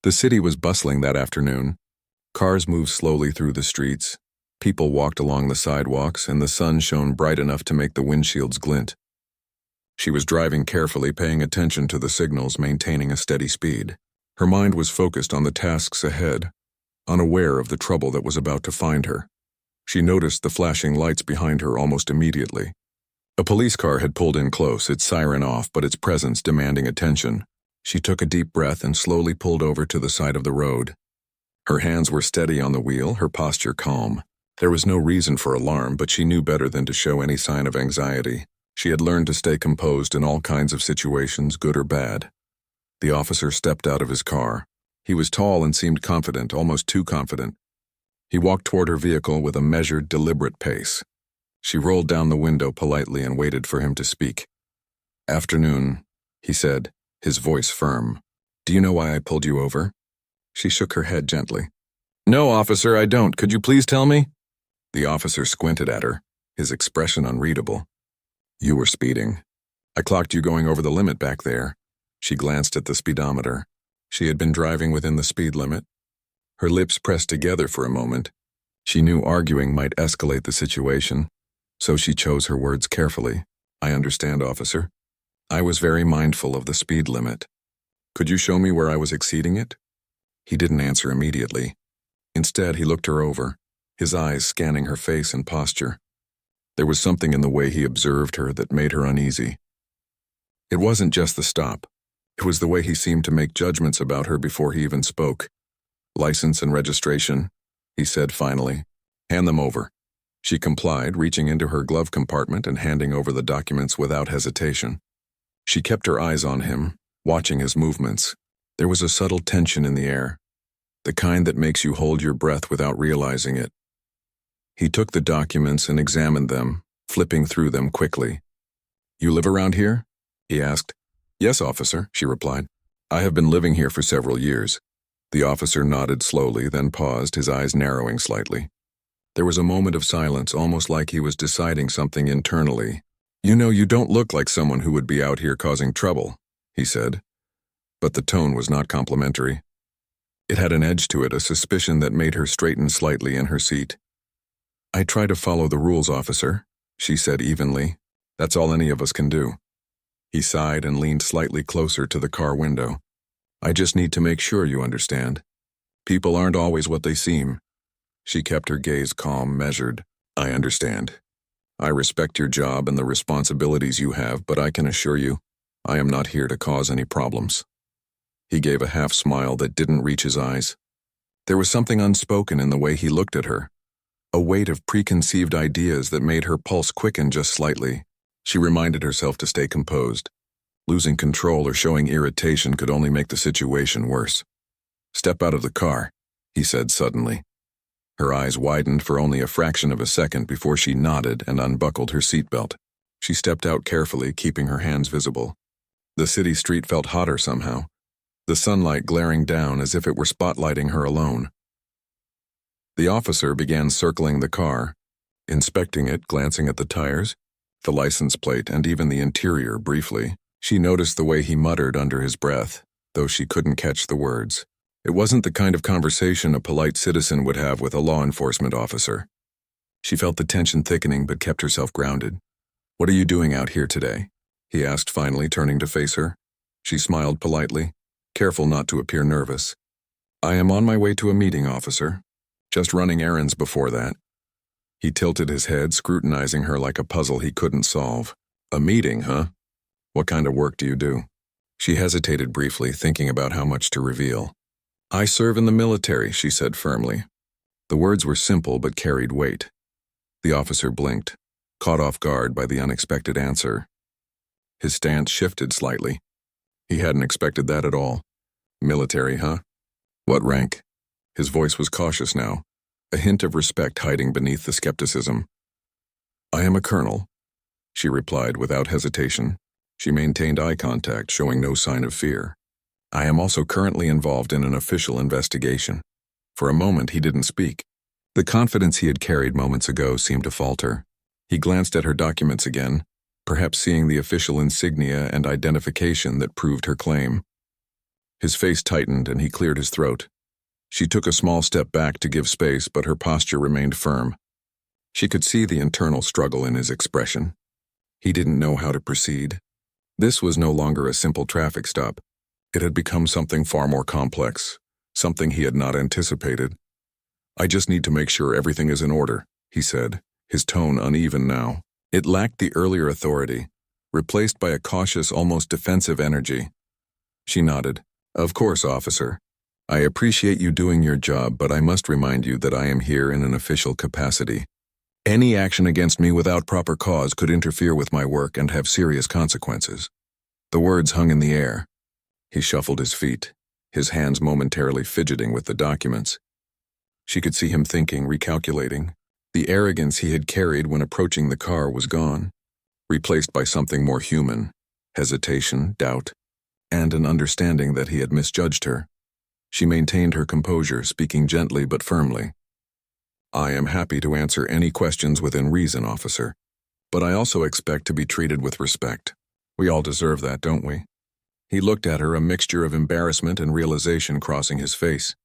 The city was bustling that afternoon. Cars moved slowly through the streets. People walked along the sidewalks, and the sun shone bright enough to make the windshields glint. She was driving carefully, paying attention to the signals, maintaining a steady speed. Her mind was focused on the tasks ahead, unaware of the trouble that was about to find her. She noticed the flashing lights behind her almost immediately. A police car had pulled in close, its siren off, but its presence demanding attention. She took a deep breath and slowly pulled over to the side of the road. Her hands were steady on the wheel, her posture calm. There was no reason for alarm, but she knew better than to show any sign of anxiety. She had learned to stay composed in all kinds of situations, good or bad. The officer stepped out of his car. He was tall and seemed confident, almost too confident. He walked toward her vehicle with a measured, deliberate pace. She rolled down the window politely and waited for him to speak. "Afternoon," he said, his voice firm. "Do you know why I pulled you over?" She shook her head gently. "No, officer, I don't. Could you please tell me?" The officer squinted at her, his expression unreadable. "You were speeding. I clocked you going over the limit back there." She glanced at the speedometer. She had been driving within the speed limit. Her lips pressed together for a moment. She knew arguing might escalate the situation, so she chose her words carefully. "I understand, officer. I was very mindful of the speed limit. Could you show me where I was exceeding it?" He didn't answer immediately. Instead, he looked her over, his eyes scanning her face and posture. There was something in the way he observed her that made her uneasy. It wasn't just the stop. It was the way he seemed to make judgments about her before he even spoke. "License and registration," he said finally. "Hand them over." She complied, reaching into her glove compartment and handing over the documents without hesitation. She kept her eyes on him, watching his movements. There was a subtle tension in the air, the kind that makes you hold your breath without realizing it. He took the documents and examined them, flipping through them quickly. "You live around here?" he asked. "Yes, officer," she replied. "I have been living here for several years." The officer nodded slowly, then paused, his eyes narrowing slightly. There was a moment of silence, almost like he was deciding something internally. "You know, you don't look like someone who would be out here causing trouble," he said. But the tone was not complimentary. It had an edge to it, a suspicion that made her straighten slightly in her seat. "I try to follow the rules, officer," she said evenly. "That's all any of us can do." He sighed and leaned slightly closer to the car window. "I just need to make sure you understand. People aren't always what they seem." She kept her gaze calm, measured. "I understand. I respect your job and the responsibilities you have, but I can assure you, I am not here to cause any problems." He gave a half smile that didn't reach his eyes. There was something unspoken in the way he looked at her, a weight of preconceived ideas that made her pulse quicken just slightly. She reminded herself to stay composed. Losing control or showing irritation could only make the situation worse. "Step out of the car," he said suddenly. Her eyes widened for only a fraction of a second before she nodded and unbuckled her seatbelt. She stepped out carefully, keeping her hands visible. The city street felt hotter somehow, the sunlight glaring down as if it were spotlighting her alone. The officer began circling the car, inspecting it, glancing at the tires, the license plate, and even the interior briefly. She noticed the way he muttered under his breath, though she couldn't catch the words. It wasn't the kind of conversation a polite citizen would have with a law enforcement officer. She felt the tension thickening but kept herself grounded. "What are you doing out here today?" he asked finally, turning to face her. She smiled politely, careful not to appear nervous. "I am on my way to a meeting, officer. Just running errands before that." He tilted his head, scrutinizing her like a puzzle he couldn't solve. "A meeting, huh? What kind of work do you do?" She hesitated briefly, thinking about how much to reveal. "I serve in the military," she said firmly. The words were simple but carried weight. The officer blinked, caught off guard by the unexpected answer. His stance shifted slightly. He hadn't expected that at all. "Military, huh? What rank?" His voice was cautious now, a hint of respect hiding beneath the skepticism. "I am a colonel," she replied without hesitation. She maintained eye contact, showing no sign of fear. "I am also currently involved in an official investigation." For a moment, he didn't speak. The confidence he had carried moments ago seemed to falter. He glanced at her documents again, perhaps seeing the official insignia and identification that proved her claim. His face tightened and he cleared his throat. She took a small step back to give space, but her posture remained firm. She could see the internal struggle in his expression. He didn't know how to proceed. This was no longer a simple traffic stop. It had become something far more complex, something he had not anticipated. "I just need to make sure everything is in order," he said, his tone uneven now. It lacked the earlier authority, replaced by a cautious, almost defensive energy. She nodded. "Of course, officer. I appreciate you doing your job, but I must remind you that I am here in an official capacity. Any action against me without proper cause could interfere with my work and have serious consequences." The words hung in the air. He shuffled his feet, his hands momentarily fidgeting with the documents. She could see him thinking, recalculating. The arrogance he had carried when approaching the car was gone, replaced by something more human: hesitation, doubt, and an understanding that he had misjudged her. She maintained her composure, speaking gently but firmly. "I am happy to answer any questions within reason, officer, but I also expect to be treated with respect. We all deserve that, don't we?" He looked at her, a mixture of embarrassment and realization crossing his face.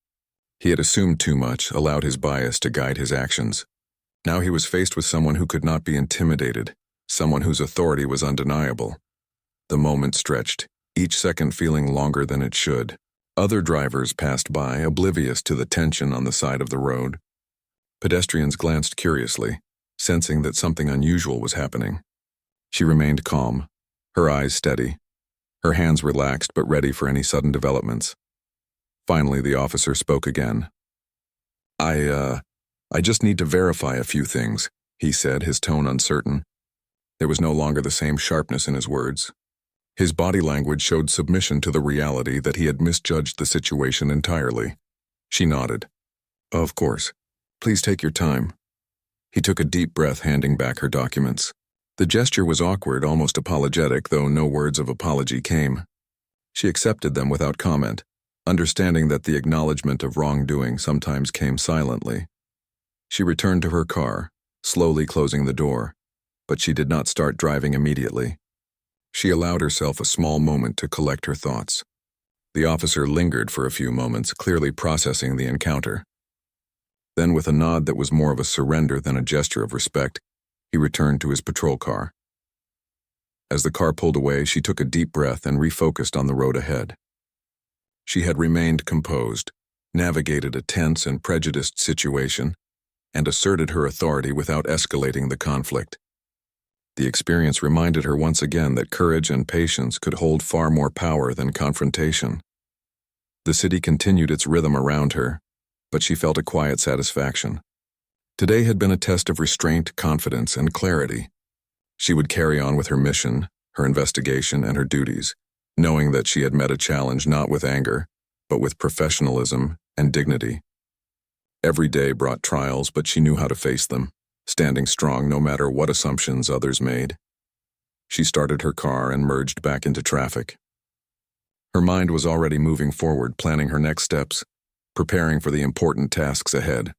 He had assumed too much, allowed his bias to guide his actions. Now he was faced with someone who could not be intimidated, someone whose authority was undeniable. The moment stretched, each second feeling longer than it should. Other drivers passed by, oblivious to the tension on the side of the road. Pedestrians glanced curiously, sensing that something unusual was happening. She remained calm, her eyes steady, her hands relaxed but ready for any sudden developments. Finally, the officer spoke again. I just need to verify a few things," he said, his tone uncertain. There was no longer the same sharpness in his words. His body language showed submission to the reality that he had misjudged the situation entirely. She nodded. "Of course. Please take your time." He took a deep breath, handing back her documents. The gesture was awkward, almost apologetic, though no words of apology came. She accepted them without comment, understanding that the acknowledgement of wrongdoing sometimes came silently. She returned to her car, slowly closing the door, but she did not start driving immediately. She allowed herself a small moment to collect her thoughts. The officer lingered for a few moments, clearly processing the encounter. Then, with a nod that was more of a surrender than a gesture of respect, he returned to his patrol car. As the car pulled away, she took a deep breath and refocused on the road ahead. She had remained composed, navigated a tense and prejudiced situation, and asserted her authority without escalating the conflict. The experience reminded her once again that courage and patience could hold far more power than confrontation. The city continued its rhythm around her, but she felt a quiet satisfaction. Today had been a test of restraint, confidence, and clarity. She would carry on with her mission, her investigation, and her duties, knowing that she had met a challenge not with anger, but with professionalism and dignity. Every day brought trials, but she knew how to face them, standing strong no matter what assumptions others made. She started her car and merged back into traffic. Her mind was already moving forward, planning her next steps, preparing for the important tasks ahead.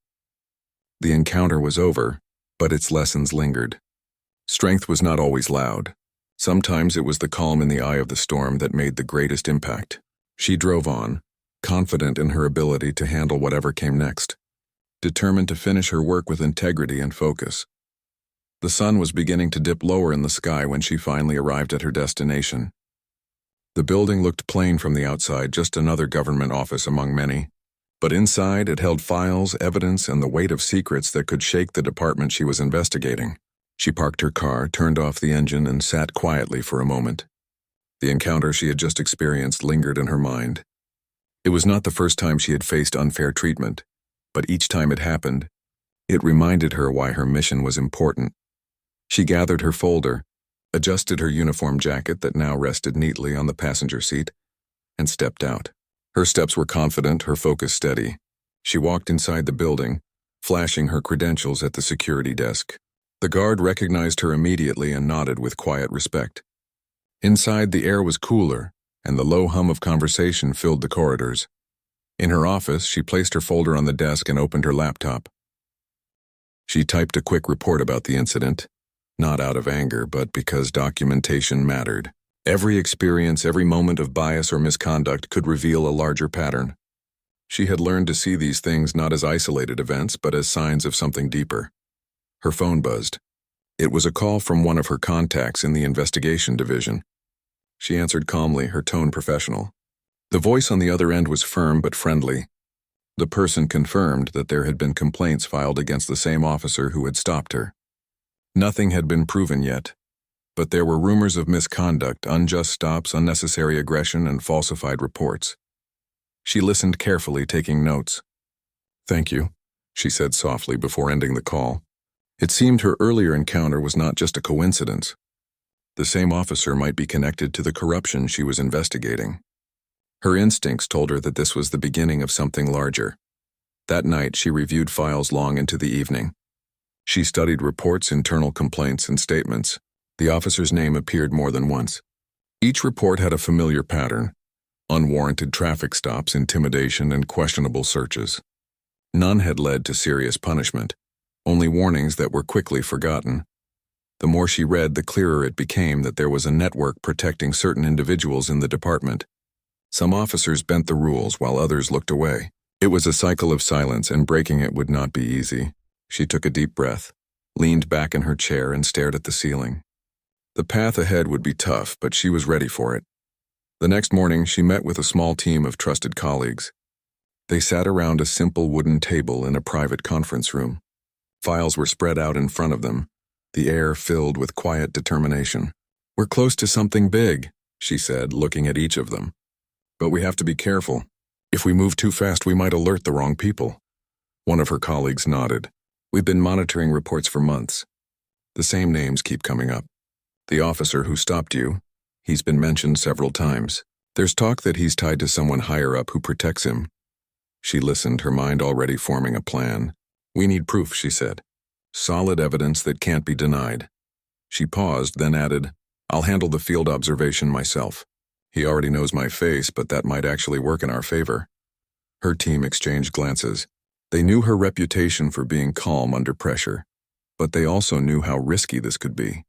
The encounter was over, but its lessons lingered. Strength was not always loud. Sometimes it was the calm in the eye of the storm that made the greatest impact. She drove on, confident in her ability to handle whatever came next, determined to finish her work with integrity and focus. The sun was beginning to dip lower in the sky when she finally arrived at her destination. The building looked plain from the outside, just another government office among many. But inside, it held files, evidence, and the weight of secrets that could shake the department she was investigating. She parked her car, turned off the engine, and sat quietly for a moment. The encounter she had just experienced lingered in her mind. It was not the first time she had faced unfair treatment, but each time it happened, it reminded her why her mission was important. She gathered her folder, adjusted her uniform jacket that now rested neatly on the passenger seat, and stepped out. Her steps were confident, her focus steady. She walked inside the building, flashing her credentials at the security desk. The guard recognized her immediately and nodded with quiet respect. Inside, the air was cooler, and the low hum of conversation filled the corridors. In her office, she placed her folder on the desk and opened her laptop. She typed a quick report about the incident, not out of anger, but because documentation mattered. Every experience, every moment of bias or misconduct could reveal a larger pattern. She had learned to see these things not as isolated events, but as signs of something deeper. Her phone buzzed. It was a call from one of her contacts in the investigation division. She answered calmly, her tone professional. The voice on the other end was firm but friendly. The person confirmed that there had been complaints filed against the same officer who had stopped her. Nothing had been proven yet, but there were rumors of misconduct, unjust stops, unnecessary aggression, and falsified reports. She listened carefully, taking notes. "Thank you," she said softly before ending the call. It seemed her earlier encounter was not just a coincidence. The same officer might be connected to the corruption she was investigating. Her instincts told her that this was the beginning of something larger. That night, she reviewed files long into the evening. She studied reports, internal complaints, and statements. The officer's name appeared more than once. Each report had a familiar pattern: unwarranted traffic stops, intimidation, and questionable searches. None had led to serious punishment, only warnings that were quickly forgotten. The more she read, the clearer it became that there was a network protecting certain individuals in the department. Some officers bent the rules while others looked away. It was a cycle of silence, and breaking it would not be easy. She took a deep breath, leaned back in her chair, and stared at the ceiling. The path ahead would be tough, but she was ready for it. The next morning, she met with a small team of trusted colleagues. They sat around a simple wooden table in a private conference room. Files were spread out in front of them, the air filled with quiet determination. "We're close to something big," she said, looking at each of them. "But we have to be careful. If we move too fast, we might alert the wrong people." One of her colleagues nodded. "We've been monitoring reports for months. The same names keep coming up. The officer who stopped you, he's been mentioned several times. There's talk that he's tied to someone higher up who protects him." She listened, her mind already forming a plan. "We need proof," she said. "Solid evidence that can't be denied." She paused, then added, "I'll handle the field observation myself. He already knows my face, but that might actually work in our favor." Her team exchanged glances. They knew her reputation for being calm under pressure, but they also knew how risky this could be.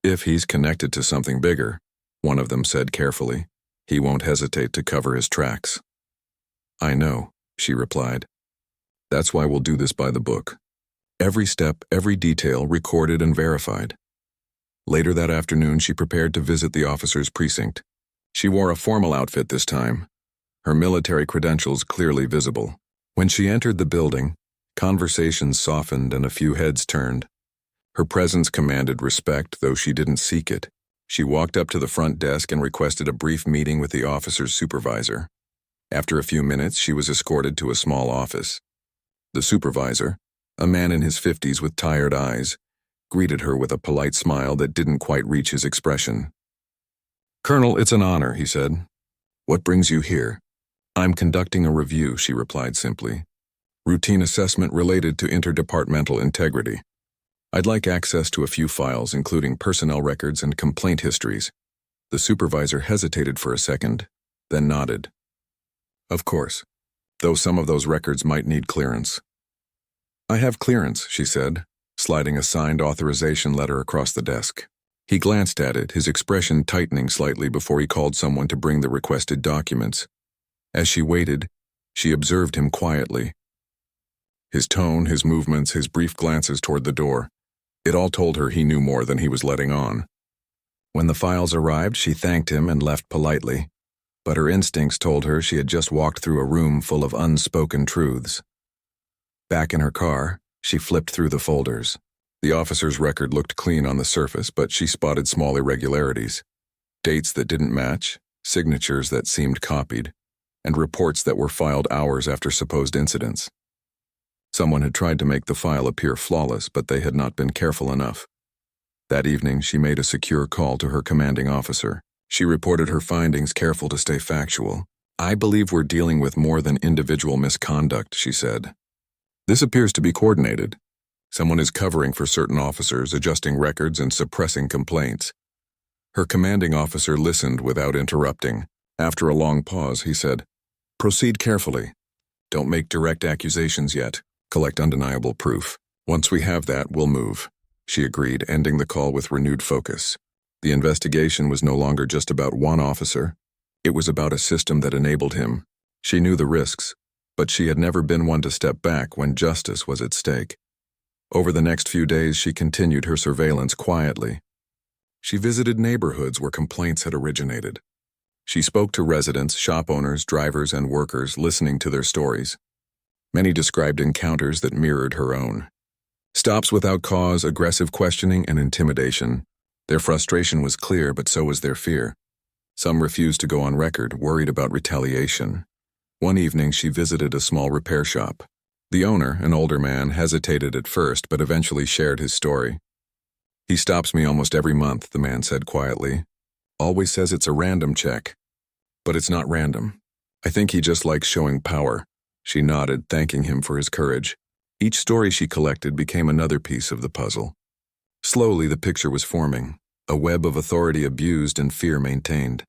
"If he's connected to something bigger," one of them said carefully, "he won't hesitate to cover his tracks." "I know," she replied. "That's why we'll do this by the book. Every step, every detail recorded and verified." Later that afternoon, she prepared to visit the officer's precinct. She wore a formal outfit this time, her military credentials clearly visible. When she entered the building, conversations softened and a few heads turned. Her presence commanded respect, though she didn't seek it. She walked up to the front desk and requested a brief meeting with the officer's supervisor. After a few minutes, she was escorted to a small office. The supervisor, a man in his 50s with tired eyes, greeted her with a polite smile that didn't quite reach his expression. "Colonel, it's an honor," he said. "What brings you here?" "I'm conducting a review," she replied simply. "Routine assessment related to interdepartmental integrity. I'd like access to a few files, including personnel records and complaint histories." The supervisor hesitated for a second, then nodded. "Of course, though some of those records might need clearance." "I have clearance," she said, sliding a signed authorization letter across the desk. He glanced at it, his expression tightening slightly before he called someone to bring the requested documents. As she waited, she observed him quietly. His tone, his movements, his brief glances toward the door. It all told her he knew more than he was letting on. When the files arrived, she thanked him and left politely, but her instincts told her she had just walked through a room full of unspoken truths. Back in her car, she flipped through the folders. The officer's record looked clean on the surface, but she spotted small irregularities. Dates that didn't match, signatures that seemed copied, and reports that were filed hours after supposed incidents. Someone had tried to make the file appear flawless, but they had not been careful enough. That evening, she made a secure call to her commanding officer. She reported her findings, careful to stay factual. "I believe we're dealing with more than individual misconduct," she said. "This appears to be coordinated. Someone is covering for certain officers, adjusting records and suppressing complaints." Her commanding officer listened without interrupting. After a long pause, he said, "Proceed carefully. Don't make direct accusations yet. Collect undeniable proof. Once we have that, we'll move." She agreed, ending the call with renewed focus. The investigation was no longer just about one officer. It was about a system that enabled him. She knew the risks, but she had never been one to step back when justice was at stake. Over the next few days, she continued her surveillance quietly. She visited neighborhoods where complaints had originated. She spoke to residents, shop owners, drivers, and workers, listening to their stories. Many described encounters that mirrored her own. Stops without cause, aggressive questioning, and intimidation. Their frustration was clear, but so was their fear. Some refused to go on record, worried about retaliation. One evening, she visited a small repair shop. The owner, an older man, hesitated at first, but eventually shared his story. "He stops me almost every month," the man said quietly. "Always says it's a random check. But it's not random. I think he just likes showing power." She nodded, thanking him for his courage. Each story she collected became another piece of the puzzle. Slowly, the picture was forming, a web of authority abused and fear maintained.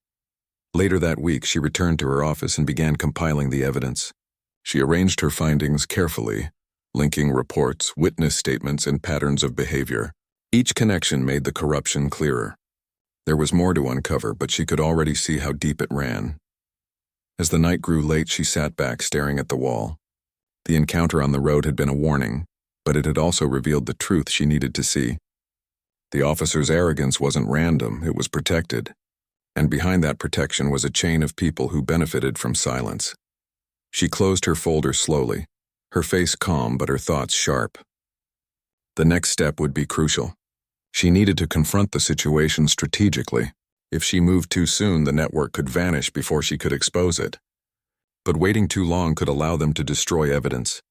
Later that week, she returned to her office and began compiling the evidence. She arranged her findings carefully, linking reports, witness statements, and patterns of behavior. Each connection made the corruption clearer. There was more to uncover, but she could already see how deep it ran. As the night grew late, she sat back, staring at the wall. The encounter on the road had been a warning, but it had also revealed the truth she needed to see. The officer's arrogance wasn't random, it was protected. And behind that protection was a chain of people who benefited from silence. She closed her folder slowly, her face calm but her thoughts sharp. The next step would be crucial. She needed to confront the situation strategically. If she moved too soon, the network could vanish before she could expose it. But waiting too long could allow them to destroy evidence.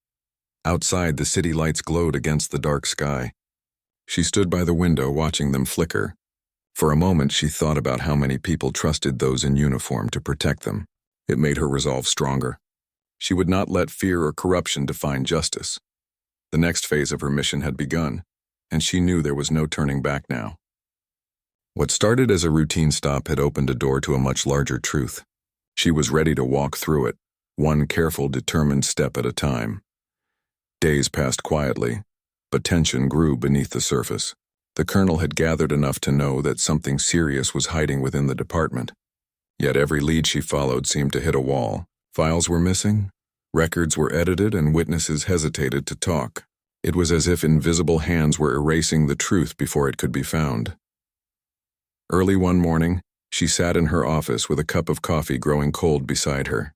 Outside, the city lights glowed against the dark sky. She stood by the window, watching them flicker. For a moment, she thought about how many people trusted those in uniform to protect them. It made her resolve stronger. She would not let fear or corruption define justice. The next phase of her mission had begun, and she knew there was no turning back now. What started as a routine stop had opened a door to a much larger truth. She was ready to walk through it, one careful, determined step at a time. Days passed quietly, but tension grew beneath the surface. The colonel had gathered enough to know that something serious was hiding within the department. Yet every lead she followed seemed to hit a wall. Files were missing, records were edited, and witnesses hesitated to talk. It was as if invisible hands were erasing the truth before it could be found. Early one morning, she sat in her office with a cup of coffee growing cold beside her.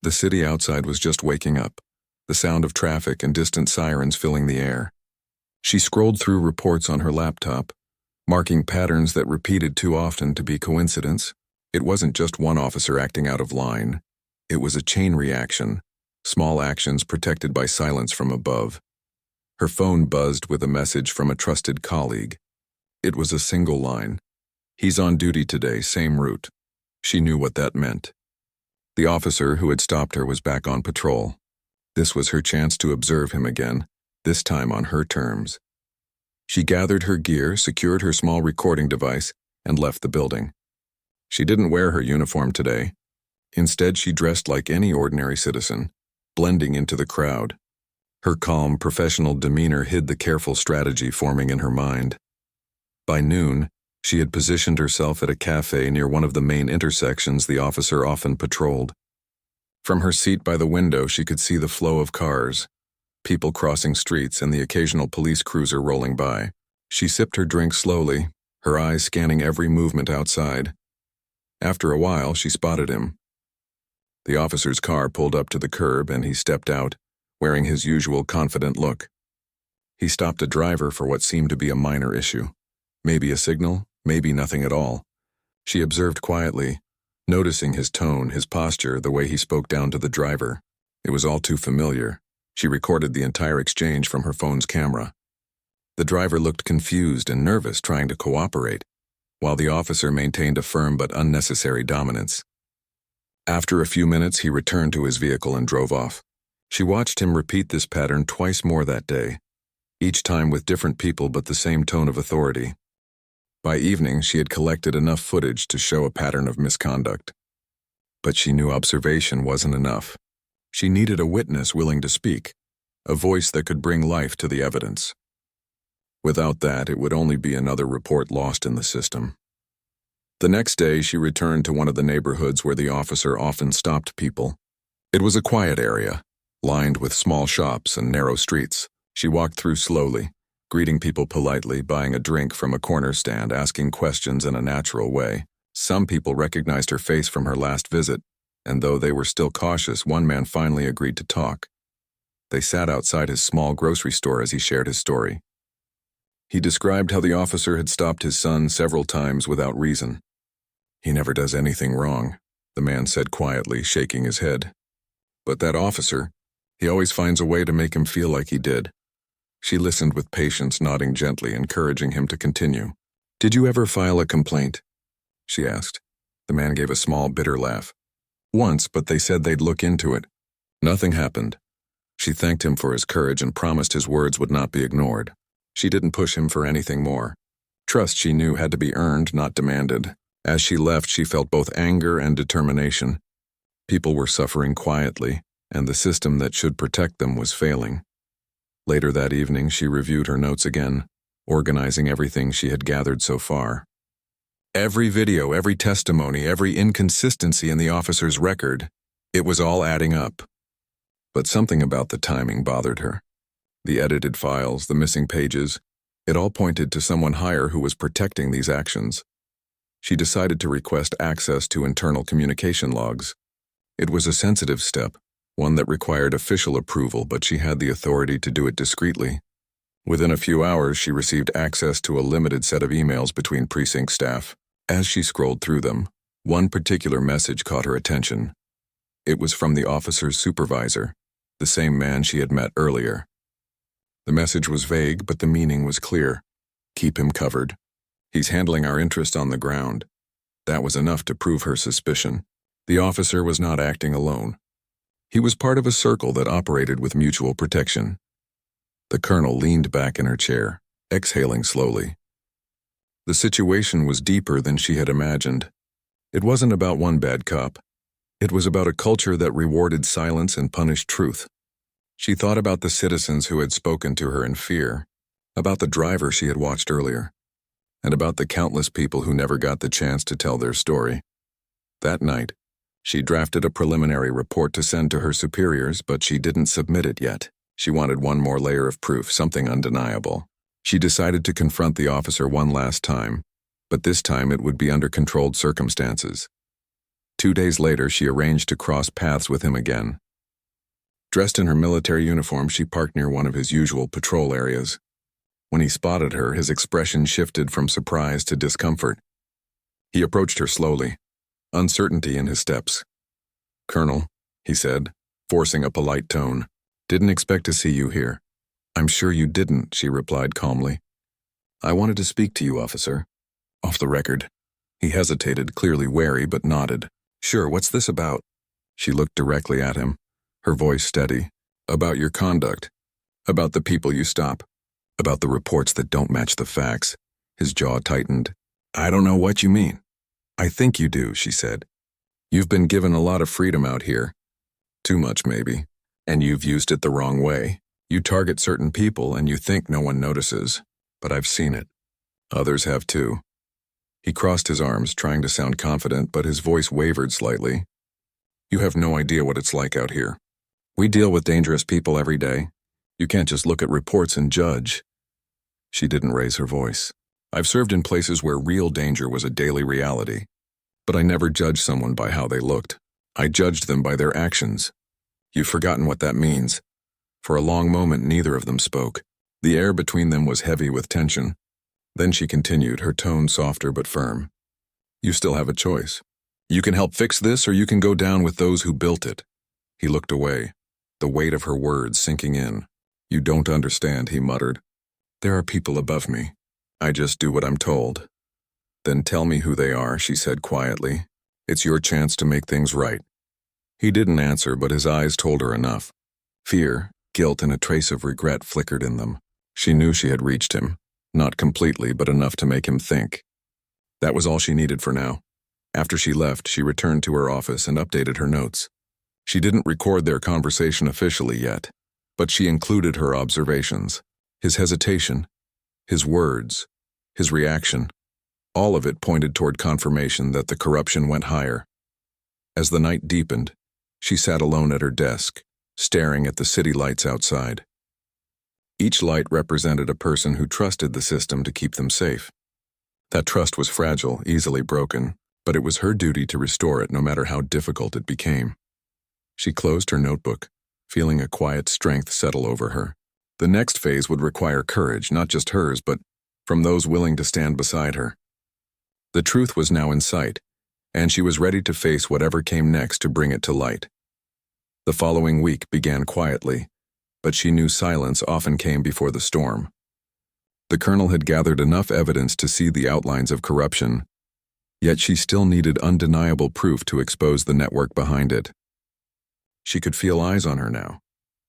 The city outside was just waking up, the sound of traffic and distant sirens filling the air. She scrolled through reports on her laptop, marking patterns that repeated too often to be coincidence. It wasn't just one officer acting out of line. It was a chain reaction, small actions protected by silence from above. Her phone buzzed with a message from a trusted colleague. It was a single line. "He's on duty today, same route." She knew what that meant. The officer who had stopped her was back on patrol. This was her chance to observe him again, this time on her terms. She gathered her gear, secured her small recording device, and left the building. She didn't wear her uniform today. Instead, she dressed like any ordinary citizen, blending into the crowd. Her calm, professional demeanor hid the careful strategy forming in her mind. By noon, she had positioned herself at a cafe near one of the main intersections the officer often patrolled. From her seat by the window, she could see the flow of cars, people crossing streets, and the occasional police cruiser rolling by. She sipped her drink slowly, her eyes scanning every movement outside. After a while, she spotted him. The officer's car pulled up to the curb, and he stepped out, wearing his usual confident look. He stopped a driver for what seemed to be a minor issue. Maybe a signal, maybe nothing at all. She observed quietly, noticing his tone, his posture, the way he spoke down to the driver. It was all too familiar. She recorded the entire exchange from her phone's camera. The driver looked confused and nervous, trying to cooperate, while the officer maintained a firm but unnecessary dominance. After a few minutes, he returned to his vehicle and drove off. She watched him repeat this pattern twice more that day, each time with different people but the same tone of authority. By evening, she had collected enough footage to show a pattern of misconduct. But she knew observation wasn't enough. She needed a witness willing to speak, a voice that could bring life to the evidence. Without that, it would only be another report lost in the system. The next day, she returned to one of the neighborhoods where the officer often stopped people. It was a quiet area, lined with small shops and narrow streets. She walked through slowly, greeting people politely, buying a drink from a corner stand, asking questions in a natural way. Some people recognized her face from her last visit, and though they were still cautious, one man finally agreed to talk. They sat outside his small grocery store as he shared his story. He described how the officer had stopped his son several times without reason. "He never does anything wrong," the man said quietly, shaking his head. "But that officer, he always finds a way to make him feel like he did." She listened with patience, nodding gently, encouraging him to continue. "Did you ever file a complaint?" she asked. The man gave a small, bitter laugh. "Once, but they said they'd look into it. Nothing happened." She thanked him for his courage and promised his words would not be ignored. She didn't push him for anything more. Trust, she knew, had to be earned, not demanded. As she left, she felt both anger and determination. People were suffering quietly, and the system that should protect them was failing. Later that evening, she reviewed her notes again, organizing everything she had gathered so far. Every video, every testimony, every inconsistency in the officer's record, it was all adding up. But something about the timing bothered her. The edited files, the missing pages, it all pointed to someone higher who was protecting these actions. She decided to request access to internal communication logs. It was a sensitive step, one that required official approval, but she had the authority to do it discreetly. Within a few hours, she received access to a limited set of emails between precinct staff. As she scrolled through them, one particular message caught her attention. It was from the officer's supervisor, the same man she had met earlier. The message was vague, but the meaning was clear. "Keep him covered. He's handling our interest on the ground." That was enough to prove her suspicion. The officer was not acting alone. He was part of a circle that operated with mutual protection. The colonel leaned back in her chair, exhaling slowly. The situation was deeper than she had imagined. It wasn't about one bad cop. It was about a culture that rewarded silence and punished truth. She thought about the citizens who had spoken to her in fear, about the driver she had watched earlier, and about the countless people who never got the chance to tell their story. That night, she drafted a preliminary report to send to her superiors, but she didn't submit it yet. She wanted one more layer of proof, something undeniable. She decided to confront the officer one last time, but this time it would be under controlled circumstances. 2 days later, she arranged to cross paths with him again. Dressed in her military uniform, she parked near one of his usual patrol areas. When he spotted her, his expression shifted from surprise to discomfort. He approached her slowly, uncertainty in his steps. "Colonel," he said, forcing a polite tone, "didn't expect to see you here." "I'm sure you didn't," she replied calmly. "I wanted to speak to you, officer. Off the record." He hesitated, clearly wary, but nodded. "Sure, what's this about?" She looked directly at him, her voice steady. "About your conduct. About the people you stop. About the reports that don't match the facts." His jaw tightened. "I don't know what you mean." "I think you do," she said. "You've been given a lot of freedom out here. Too much, maybe. And you've used it the wrong way. You target certain people and you think no one notices. But I've seen it. Others have too." He crossed his arms, trying to sound confident, but his voice wavered slightly. "You have no idea what it's like out here. We deal with dangerous people every day. You can't just look at reports and judge." She didn't raise her voice. "I've served in places where real danger was a daily reality. But I never judged someone by how they looked. I judged them by their actions. You've forgotten what that means." For a long moment, neither of them spoke. The air between them was heavy with tension. Then she continued, her tone softer but firm. "You still have a choice. You can help fix this, or you can go down with those who built it." He looked away, the weight of her words sinking in. "You don't understand," he muttered. "There are people above me. I just do what I'm told." "Then tell me who they are," she said quietly. "It's your chance to make things right." He didn't answer, but his eyes told her enough. Fear, guilt, and a trace of regret flickered in them. She knew she had reached him, not completely, but enough to make him think. That was all she needed for now. After she left, she returned to her office and updated her notes. She didn't record their conversation officially yet, but she included her observations. His hesitation, His words, his reaction, all of it pointed toward confirmation that the corruption went higher. As the night deepened, she sat alone at her desk, staring at the city lights outside. Each light represented a person who trusted the system to keep them safe. That trust was fragile, easily broken, but it was her duty to restore it no matter how difficult it became. She closed her notebook, feeling a quiet strength settle over her. The next phase would require courage, not just hers, but from those willing to stand beside her. The truth was now in sight, and she was ready to face whatever came next to bring it to light. The following week began quietly, but she knew silence often came before the storm. The colonel had gathered enough evidence to see the outlines of corruption, yet she still needed undeniable proof to expose the network behind it. She could feel eyes on her now,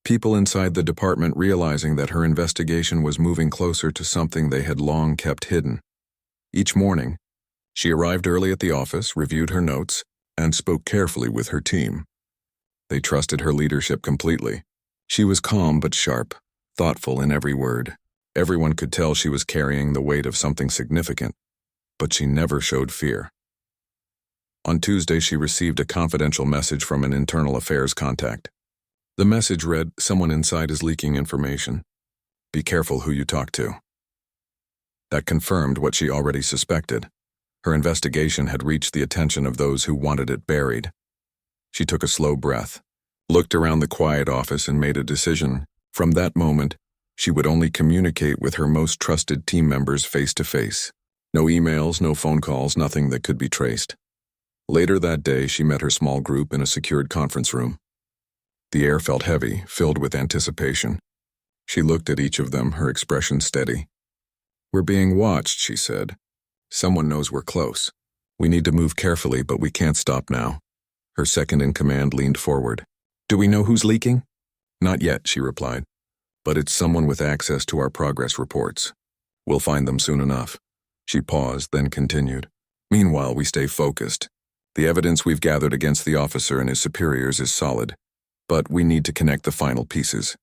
people inside the department realizing that her investigation was moving closer to something they had long kept hidden. Each morning, she arrived early at the office, reviewed her notes, and spoke carefully with her team. They trusted her leadership completely. She was calm but sharp, thoughtful in every word. Everyone could tell she was carrying the weight of something significant, but she never showed fear. On Tuesday, she received a confidential message from an internal affairs contact. The message read, "Someone inside is leaking information. Be careful who you talk to." That confirmed what she already suspected. Her investigation had reached the attention of those who wanted it buried. She took a slow breath, looked around the quiet office, and made a decision. From that moment, she would only communicate with her most trusted team members face to face. No emails, no phone calls, nothing that could be traced. Later that day, she met her small group in a secured conference room. The air felt heavy, filled with anticipation. She looked at each of them, her expression steady. "We're being watched," she said. "Someone knows we're close. We need to move carefully, but we can't stop now." Her second-in-command leaned forward. "Do we know who's leaking?" "Not yet," she replied. "But it's someone with access to our progress reports. We'll find them soon enough." She paused, then continued. "Meanwhile, we stay focused. The evidence we've gathered against the officer and his superiors is solid, but we need to connect the final pieces."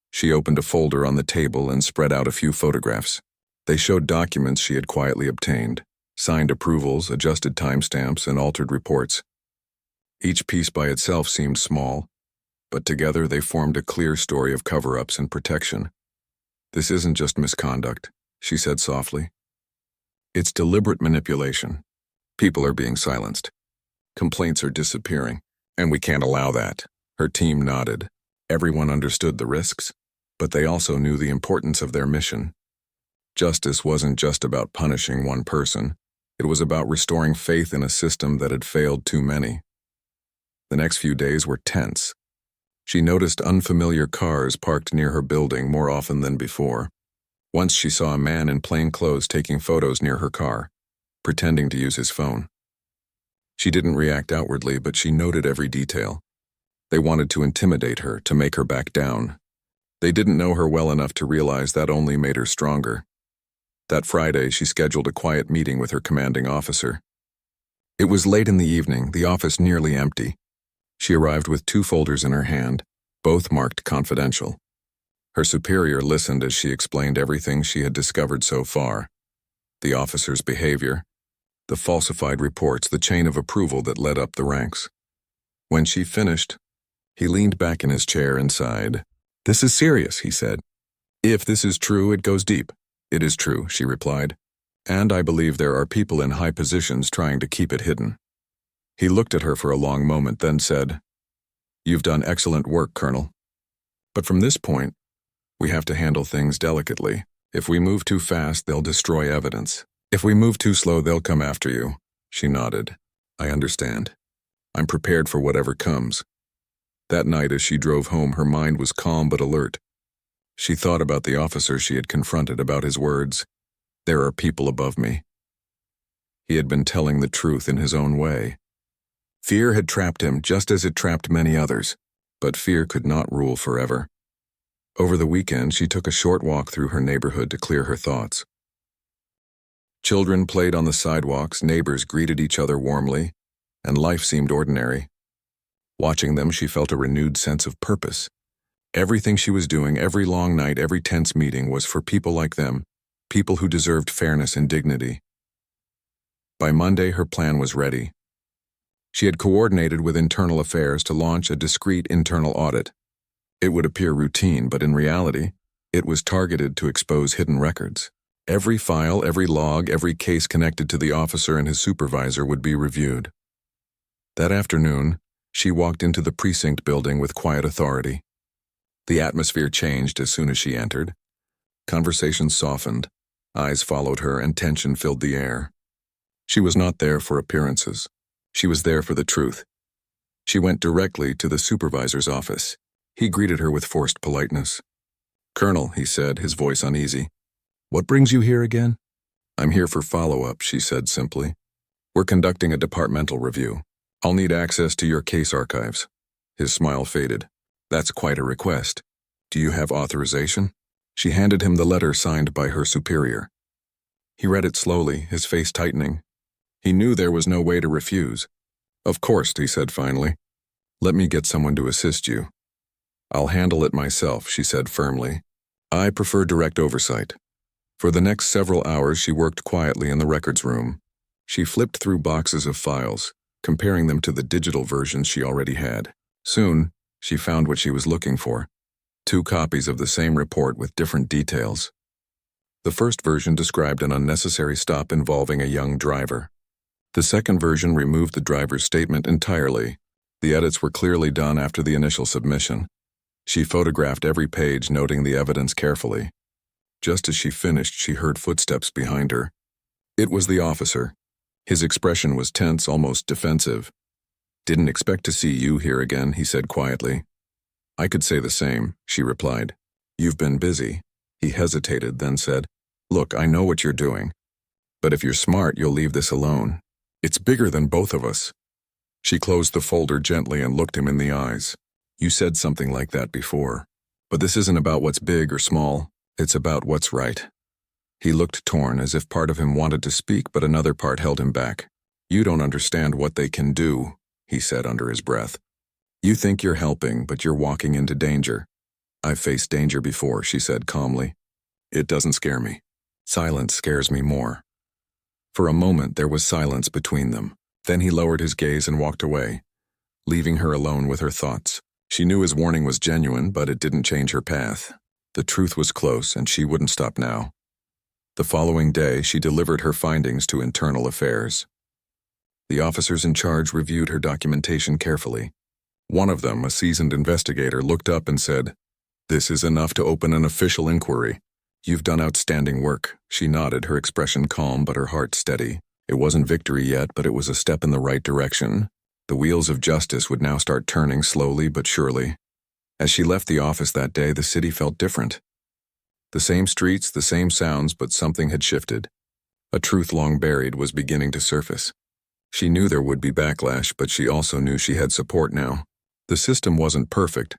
She opened a folder on the table and spread out a few photographs. They showed documents she had quietly obtained, signed approvals, adjusted timestamps, and altered reports. Each piece by itself seemed small, but together they formed a clear story of cover-ups and protection. "This isn't just misconduct," she said softly. "It's deliberate manipulation. People are being silenced. Complaints are disappearing, and we can't allow that." Her team nodded. Everyone understood the risks, but they also knew the importance of their mission. Justice wasn't just about punishing one person. It was about restoring faith in a system that had failed too many. The next few days were tense. She noticed unfamiliar cars parked near her building more often than before. Once she saw a man in plain clothes taking photos near her car, pretending to use his phone. She didn't react outwardly, but she noted every detail. They wanted to intimidate her, to make her back down. They didn't know her well enough to realize that only made her stronger. That Friday, she scheduled a quiet meeting with her commanding officer. It was late in the evening, the office nearly empty. She arrived with 2 folders in her hand, both marked confidential. Her superior listened as she explained everything she had discovered so far. The officer's behavior, the falsified reports, the chain of approval that led up the ranks. When she finished, he leaned back in his chair and sighed. "This is serious," he said. "If this is true, it goes deep." "It is true," she replied. "And I believe there are people in high positions trying to keep it hidden." He looked at her for a long moment, then said, "You've done excellent work, Colonel. But from this point, we have to handle things delicately. If we move too fast, they'll destroy evidence. If we move too slow, they'll come after you." She nodded. "I understand. I'm prepared for whatever comes." That night, as she drove home, her mind was calm but alert. She thought about the officer she had confronted, about his words, "There are people above me." He had been telling the truth in his own way. Fear had trapped him just as it trapped many others, but fear could not rule forever. Over the weekend, she took a short walk through her neighborhood to clear her thoughts. Children played on the sidewalks, neighbors greeted each other warmly, and life seemed ordinary. Watching them, she felt a renewed sense of purpose. Everything she was doing, every long night, every tense meeting was for people like them, people who deserved fairness and dignity. By Monday, her plan was ready. She had coordinated with internal affairs to launch a discreet internal audit. It would appear routine, but in reality, it was targeted to expose hidden records. Every file, every log, every case connected to the officer and his supervisor would be reviewed. That afternoon, she walked into the precinct building with quiet authority. The atmosphere changed as soon as she entered. Conversations softened, eyes followed her, and tension filled the air. She was not there for appearances. She was there for the truth. She went directly to the supervisor's office. He greeted her with forced politeness. "Colonel," he said, his voice uneasy. "What brings you here again?" "I'm here for follow-up," she said simply. "We're conducting a departmental review. I'll need access to your case archives." His smile faded. "That's quite a request. Do you have authorization?" She handed him the letter signed by her superior. He read it slowly, his face tightening. He knew there was no way to refuse. "Of course," he said finally. "Let me get someone to assist you." "I'll handle it myself," she said firmly. "I prefer direct oversight." For the next several hours, she worked quietly in the records room. She flipped through boxes of files, comparing them to the digital versions she already had. Soon, she found what she was looking for: 2 copies of the same report with different details. The first version described an unnecessary stop involving a young driver. The second version removed the driver's statement entirely. The edits were clearly done after the initial submission. She photographed every page, noting the evidence carefully. Just as she finished, she heard footsteps behind her. It was the officer. His expression was tense, almost defensive. "Didn't expect to see you here again," he said quietly. "I could say the same," she replied. "You've been busy." He hesitated, then said, "Look, I know what you're doing. But if you're smart, you'll leave this alone. It's bigger than both of us." She closed the folder gently and looked him in the eyes. "You said something like that before. But this isn't about what's big or small. It's about what's right." He looked torn, as if part of him wanted to speak, but another part held him back. "You don't understand what they can do," he said under his breath. "You think you're helping, but you're walking into danger." "I've faced danger before," she said calmly. "It doesn't scare me. Silence scares me more." For a moment, there was silence between them. Then he lowered his gaze and walked away, leaving her alone with her thoughts. She knew his warning was genuine, but it didn't change her path. The truth was close, and she wouldn't stop now. The following day, she delivered her findings to internal affairs. The officers in charge reviewed her documentation carefully. One of them, a seasoned investigator, looked up and said, "This is enough to open an official inquiry. You've done outstanding work." She nodded, her expression calm but her heart steady. It wasn't victory yet, but it was a step in the right direction. The wheels of justice would now start turning slowly but surely. As she left the office that day, the city felt different. The same streets, the same sounds, but something had shifted. A truth long buried was beginning to surface. She knew there would be backlash, but she also knew she had support now. The system wasn't perfect,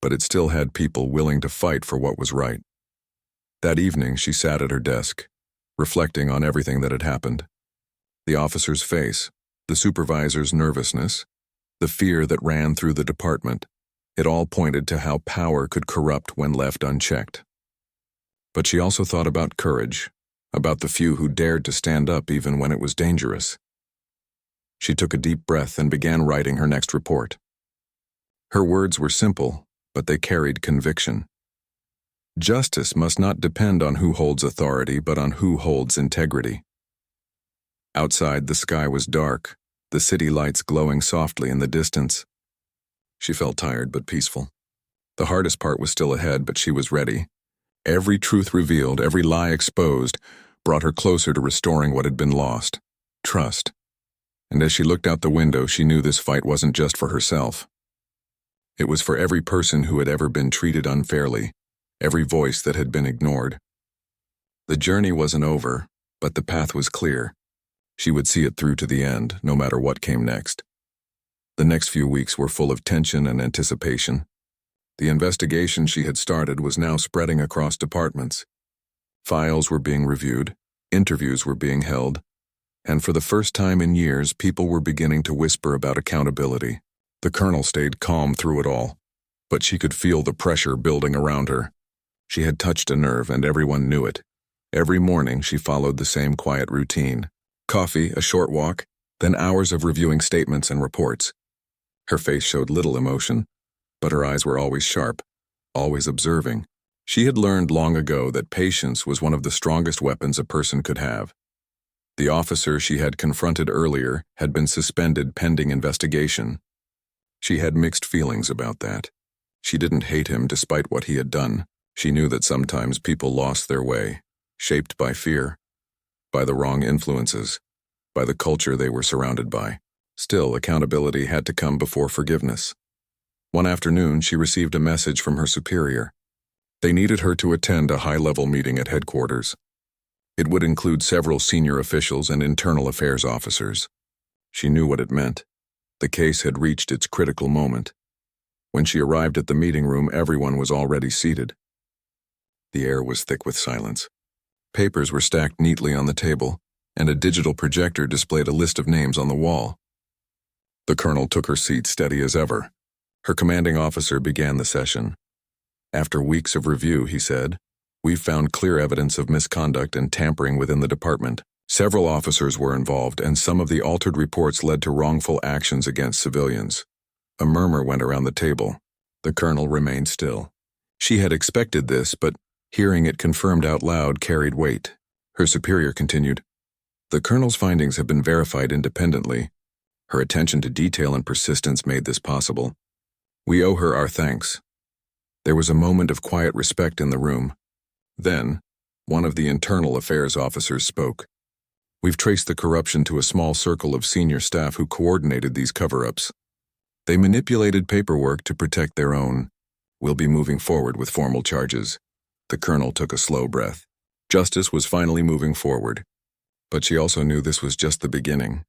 but it still had people willing to fight for what was right. That evening, she sat at her desk, reflecting on everything that had happened. The officer's face, the supervisor's nervousness, the fear that ran through the department. It all pointed to how power could corrupt when left unchecked. But she also thought about courage, about the few who dared to stand up even when it was dangerous. She took a deep breath and began writing her next report. Her words were simple, but they carried conviction. Justice must not depend on who holds authority, but on who holds integrity. Outside, the sky was dark, the city lights glowing softly in the distance. She felt tired but peaceful. The hardest part was still ahead, but she was ready. Every truth revealed, every lie exposed, brought her closer to restoring what had been lost: trust. And as she looked out the window, she knew this fight wasn't just for herself. It was for every person who had ever been treated unfairly, every voice that had been ignored. The journey wasn't over, but the path was clear. She would see it through to the end, no matter what came next. The next few weeks were full of tension and anticipation. The investigation she had started was now spreading across departments. Files were being reviewed, interviews were being held, and for the first time in years, people were beginning to whisper about accountability. The colonel stayed calm through it all, but she could feel the pressure building around her. She had touched a nerve, and everyone knew it. Every morning she followed the same quiet routine. Coffee, a short walk, then hours of reviewing statements and reports. Her face showed little emotion, but her eyes were always sharp, always observing. She had learned long ago that patience was one of the strongest weapons a person could have. The officer she had confronted earlier had been suspended pending investigation. She had mixed feelings about that. She didn't hate him despite what he had done. She knew that sometimes people lost their way, shaped by fear, by the wrong influences, by the culture they were surrounded by. Still, accountability had to come before forgiveness. One afternoon, she received a message from her superior. They needed her to attend a high-level meeting at headquarters. It would include several senior officials and internal affairs officers. She knew what it meant. The case had reached its critical moment. When she arrived at the meeting room, everyone was already seated. The air was thick with silence. Papers were stacked neatly on the table, and a digital projector displayed a list of names on the wall. The colonel took her seat steady as ever. Her commanding officer began the session. After weeks of review, he said, "We've found clear evidence of misconduct and tampering within the department. Several officers were involved, and some of the altered reports led to wrongful actions against civilians." A murmur went around the table. The colonel remained still. She had expected this, but hearing it confirmed out loud carried weight. Her superior continued, "The colonel's findings have been verified independently. Her attention to detail and persistence made this possible. We owe her our thanks." There was a moment of quiet respect in the room. Then, one of the internal affairs officers spoke. "We've traced the corruption to a small circle of senior staff who coordinated these cover-ups. They manipulated paperwork to protect their own. We'll be moving forward with formal charges." The colonel took a slow breath. Justice was finally moving forward. But she also knew this was just the beginning.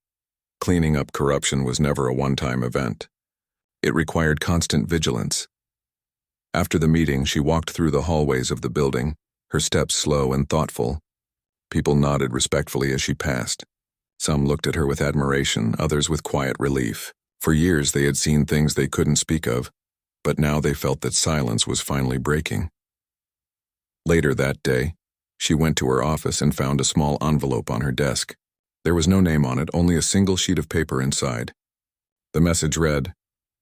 Cleaning up corruption was never a one-time event. It required constant vigilance. After the meeting, she walked through the hallways of the building, her steps slow and thoughtful. People nodded respectfully as she passed. Some looked at her with admiration, others with quiet relief. For years they had seen things they couldn't speak of, but now they felt that silence was finally breaking. Later that day, she went to her office and found a small envelope on her desk. There was no name on it, only a single sheet of paper inside. The message read,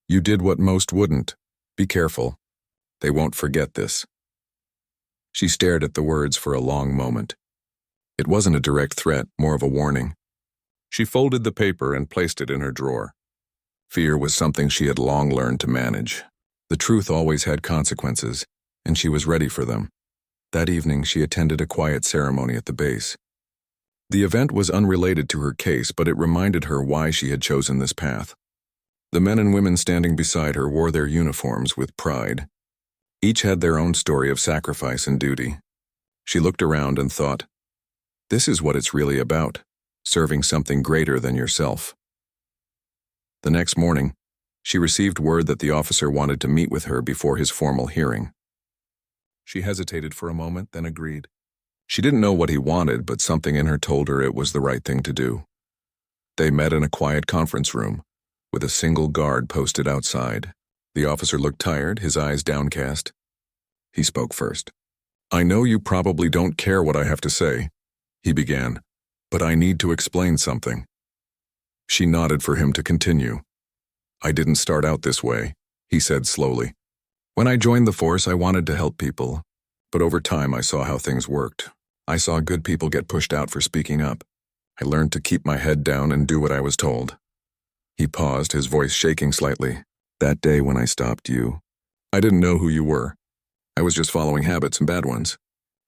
"You did what most wouldn't. Be careful. They won't forget this." She stared at the words for a long moment. It wasn't a direct threat, more of a warning. She folded the paper and placed it in her drawer. Fear was something she had long learned to manage. The truth always had consequences, and she was ready for them. That evening, she attended a quiet ceremony at the base. The event was unrelated to her case, but it reminded her why she had chosen this path. The men and women standing beside her wore their uniforms with pride. Each had their own story of sacrifice and duty. She looked around and thought, this is what it's really about, serving something greater than yourself. The next morning, she received word that the officer wanted to meet with her before his formal hearing. She hesitated for a moment, then agreed. She didn't know what he wanted, but something in her told her it was the right thing to do. They met in a quiet conference room, with a single guard posted outside. The officer looked tired, his eyes downcast. He spoke first. "I know you probably don't care what I have to say," he began, "but I need to explain something." She nodded for him to continue. "I didn't start out this way," he said slowly. "When I joined the force, I wanted to help people, but over time I saw how things worked. I saw good people get pushed out for speaking up. I learned to keep my head down and do what I was told." He paused, his voice shaking slightly. "That day when I stopped you, I didn't know who you were. I was just following habits and bad ones.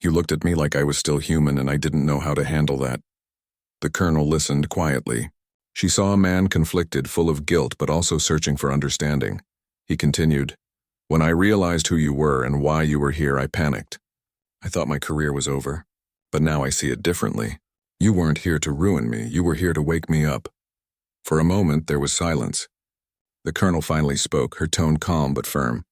You looked at me like I was still human and I didn't know how to handle that." The colonel listened quietly. She saw a man conflicted, full of guilt, but also searching for understanding. He continued, "When I realized who you were and why you were here, I panicked. I thought my career was over, but now I see it differently. You weren't here to ruin me, you were here to wake me up." For a moment, there was silence. The colonel finally spoke, her tone calm but firm.